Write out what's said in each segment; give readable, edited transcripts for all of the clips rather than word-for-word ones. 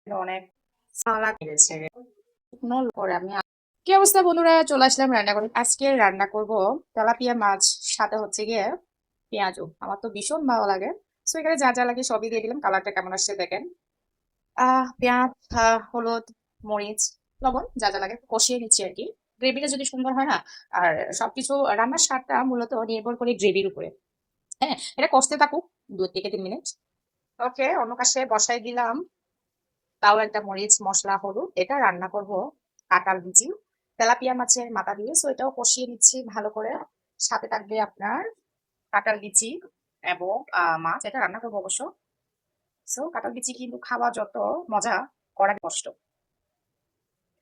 অনেক সালাদ গেছে পরে আমি কি অবস্থা বন্ধুরা, চলে আসলাম রান্না করে। আজকে রান্না করব তেলাপিয়া মাছ, সাথে হচ্ছে গিয়ে পেঁয়াজু। আমার তো ভীষণ ভালো লাগে। তো এখানে যা যা লাগে সবই দিয়ে দিলাম। কালারটা কেমন আসছে দেখেন। পেঁয়াজ, হলুদ, মরিচ, লবণ যা যা লাগে কষিয়ে নিচ্ছি আর কি। গ্রেভিটা যদি সুন্দর হয় না, আর সবকিছু রান্নার স্বাদটা মূলত নির্ভর করে গ্রেভির উপরে। হ্যাঁ, এটা কষতে থাকুক 2 থেকে 3 মিনিট। ওকে, অন্য পাশে বসাই দিলাম তাও একটা মরিচ, মশলা, হলুদ। এটা রান্না করব কাঁঠাল বিচি তেলাপিয়া মাছের মাথা দিয়ে। সো এটাও কষিয়ে নিচ্ছি ভালো করে। সাথে থাকবে আপনার কাঁঠাল বিচি এবং মাছ। এটা রান্না করবো অবশ্য। সো কাঁঠাল বিচি কিন্তু খাওয়া যত মজা, করা কষ্ট।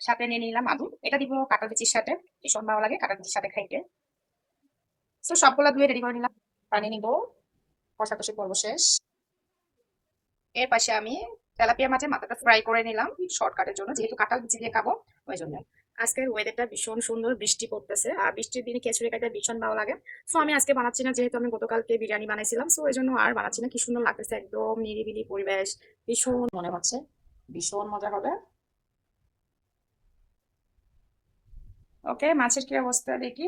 সাথে নিয়ে নিলাম আলু, এটা দিব কাঁঠাল বিচির সাথে। ভীষণ ভালো লাগে কাঁঠাল বিচির সাথে খাইতে। তো সবগুলা ধুয়ে রেডি করে নিলাম। পানি নিব, কষাকষি পর্ব শেষ। এর পাশে আমি তেলাপিয়া মাছের মাথাটা ফ্রাই করে নিলাম শর্টকাটের জন্য, যেহেতু কাঁঠাল বিচি দিয়ে খাবো ওই জন্য। আজকের ওয়েদারটা ভীষণ সুন্দর, বৃষ্টি পড়তেছে, আর বৃষ্টির দিনে খিচুড়ি খাইতে ভীষণ ভালো লাগে। সো আমি আজকে বানাচ্ছি না, যেহেতু আমি গতকালকে বিরিয়ানি বানাইছিলাম। সো এই জন্য আর বানাচ্ছি না। কি সুন্দর লাগতেছে, একদম নিরিবিলি পরিবেশ, ভীষণ মনে হচ্ছে ভীষণ মজা হবে। ওকে, মাছের কি অবস্থা দেখি।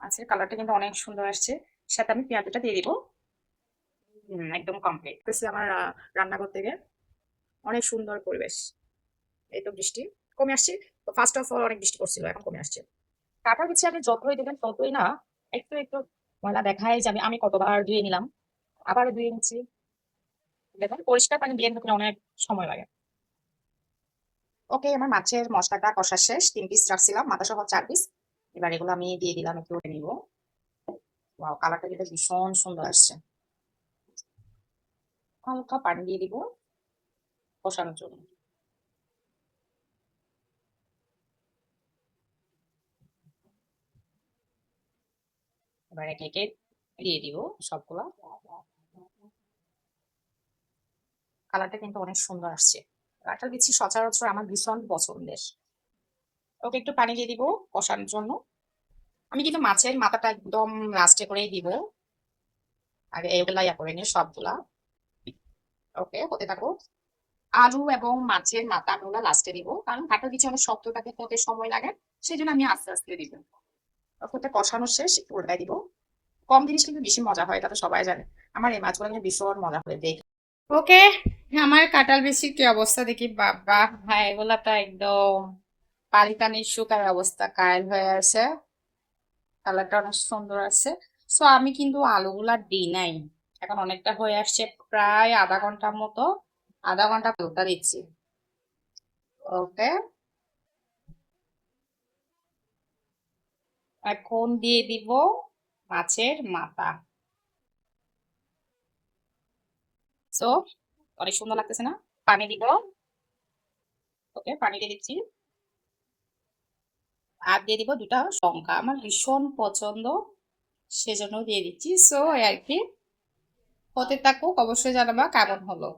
মাছের কালারটা কিন্তু অনেক সুন্দর আসছে। সাথে আমি পেঁয়াজটা দিয়ে দিব। একদম কমপ্লিট আমার রান্নাঘর থেকে অনেক সুন্দর পরিবেশ। এই তো বৃষ্টি কমে আসছে। ফার্স্ট অফ অল অনেক বৃষ্টি পড়ছিল, এখন কমে আসছে। কাঁঠাল বিচি আপনি যতই দেবেন ততই না, একটু একটু ময়লা দেখাই যাবে। আমি কতবার ধুয়ে নিলাম, আবার ধুয়ে নিচ্ছি। দেখুন, পরিষ্কার পানি দিয়ে নিতে অনেক সময় লাগে। ওকে, আমার মাছের মশলাটা কষা শেষ। 3 পিস রাখছিলাম, মাথা সহ 4 পিস। এবার এগুলো আমি দিয়ে দিলাম, একটু উঠে নিব। ওয়াও, কালারটা কিন্তু ভীষণ সুন্দর আসছে। হালকা পানি দিয়ে দিব কষানোর জন্য। এবার একে একে দিয়ে দিব সবগুলা। কালারটা কিন্তু অনেক সুন্দর আসছে। কাঁঠাল বিচি সচরাচর আমার ভীষণ পছন্দের। ওকে, একটু পানি দিয়ে দিব কষানোর জন্য। আমি কিন্তু মাছের মাথাটা একদম লাস্টে করেই দিব, আগে এগুলা করে নিয়ে সবগুলা। ওকে, হতে থাকো। আলু এবং মাছের মাথা গুলা লাস্টে দিব, কারণ কাঁঠাল বিচি অনেক শক্ত থাকে, হতে সময় লাগে। সেই জন্য আমি আস্তে আস্তে দিব। ওকে, কষানো শেষ, একটু উল্টাই দিব। কম জিনিস কিন্তু বেশি মজা হয়, এটা তো সবাই জানে। আমার এই মাছগুলো কিন্তু ভীষণ মজা হয় দেখি। ওকে, আমার কাঁঠাল বিচির কি অবস্থা দেখি। বাবা, হ্যাঁ, এগুলা তো একদম পানি টানির শুকার অবস্থা, কায়েল হয়ে আছে। কালারটা অনেক সুন্দর আছে। সো আমি কিন্তু আলুগুলা দিই নাই। এখন অনেকটা হয়ে আসছে, প্রায় আধা ঘন্টার মতো। আধা ঘন্টা আলুটা দিচ্ছি। ওকে, এখন দিয়ে দিব মাছের মাথা। সো অনেক সুন্দর লাগতেছে না? পানি দিব। ওকে, পানি দিয়ে দিচ্ছি। আর দিয়ে দিব 2টা লঙ্কা, আমার ভীষণ পছন্দ, সেজন্য দিয়ে দিচ্ছি। সো আর কি, হতে থাকুক, অবশ্যই জানাবা কেমন হলো।